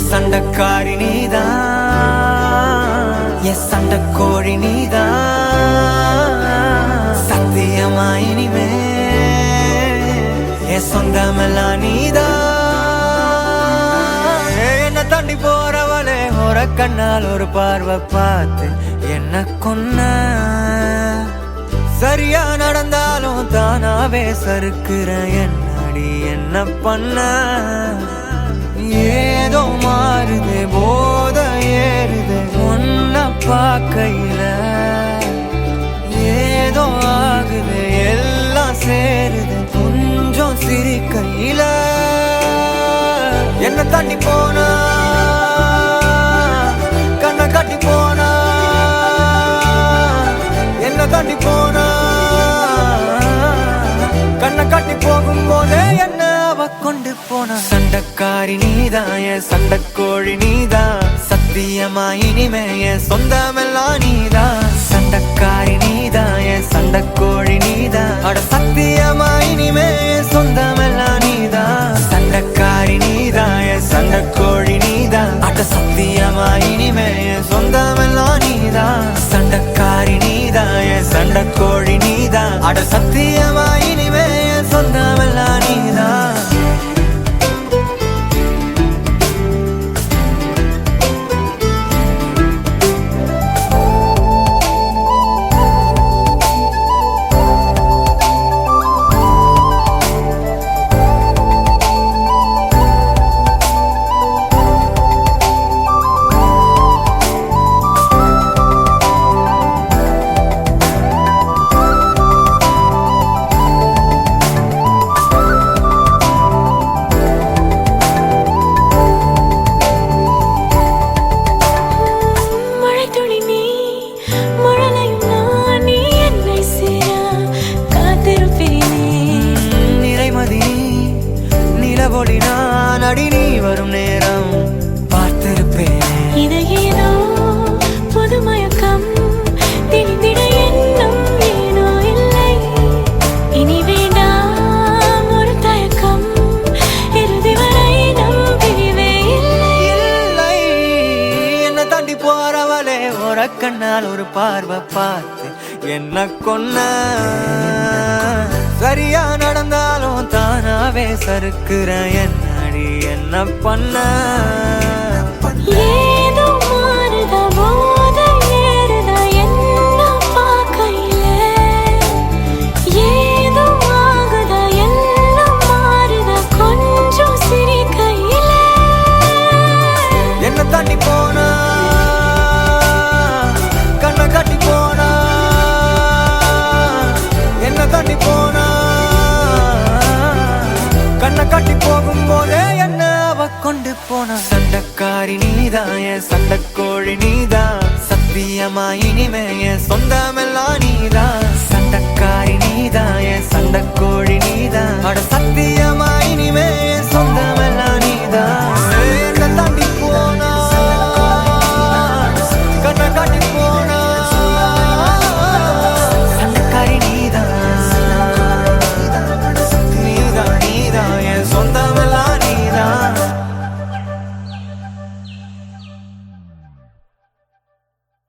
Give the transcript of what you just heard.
சண்டக்காரி நீதான், என் சண்டக்கோழி நீதான். சத்தியமா இனிமே என் சொந்தமெல்லாம் நீதான். என்ன தாண்டி போறவளே ஒரு கண்ணால் ஒரு பார்வை பார்த்து என்ன கொன்ன. சரியா நடந்தாலும் தானாவே சறுக்குற என்னடி என்ன பண்ண. ஏதோ மாறுது போத ஏறுது ஒன்ன பார்க்கையில. ஏதோ ஆகுது எல்லாம் சேருது கொஞ்சம் சிரிக்கையில. என்ன தாண்டி போனா கண்ணை காட்டி போனா. என்ன தாண்டி போனா கண்ணை காட்டி போகும்போதே என்ன கொண்டு போன. சண்டக்காரி நீதான், என் சண்டக்கோழி நீதான். சத்தியமா இனிமே என் சொந்தமெல்லாம் நீதான். சண்டக்காரி நீதான், என் சண்டக்கோழி நீதான். அட சத்தியமா இனிமே என் சொந்தமெல்லாம் நீதான். சண்டக்காரி நீதான், என் சண்டக்கோழி நீதான். அட சத்தியமா இனிமே என் சொந்தமெல்லாம் நீதான். சண்டக்காரி நீதான், என் சண்டக்கோழி நீதான். அட சத்தியமா இனிமே என் சொந்தமெல்லாம் நீதான். நான் அடி நீ வரும் நேரம் பார்த்திருப்பேன். இதையேனோ புது மயக்கம் திணிந்திட எண்ணம் ஏனோ இல்லை. இனி வேண்டாம் ஒரு தயக்கம் இறுதி வரை நம் பிரிவே இல்லை. என்ன தாண்டி போறவளே ஒரு கண்ணால் ஒரு பார்வை பார்த்து என்ன கொன்ன. சரியா நடந்தாலும் தானாவே சறுக்குற என்னடி என்ன பண்ண. ஏதோ மாறுதா போத ஏறுதா என்ன பார்க்கையில. ஏதோ ஆகுதா எல்லாம் மாறுதா கொஞ்சம் சிரிக்கையில. என்ன தாண்டி போனா கண்ணை காட்டி போனா. என்ன தாண்டி போனா கண்ணை காட்டி போகும்போதே என்ன அவ கொண்டு போன. சண்டக்காரி நீதான், என் சண்டக்கோழி நீதான். சத்தியமா இனிமே என் சொந்தமெல்லாம் நீதான். சண்டக்காரி நீதான்,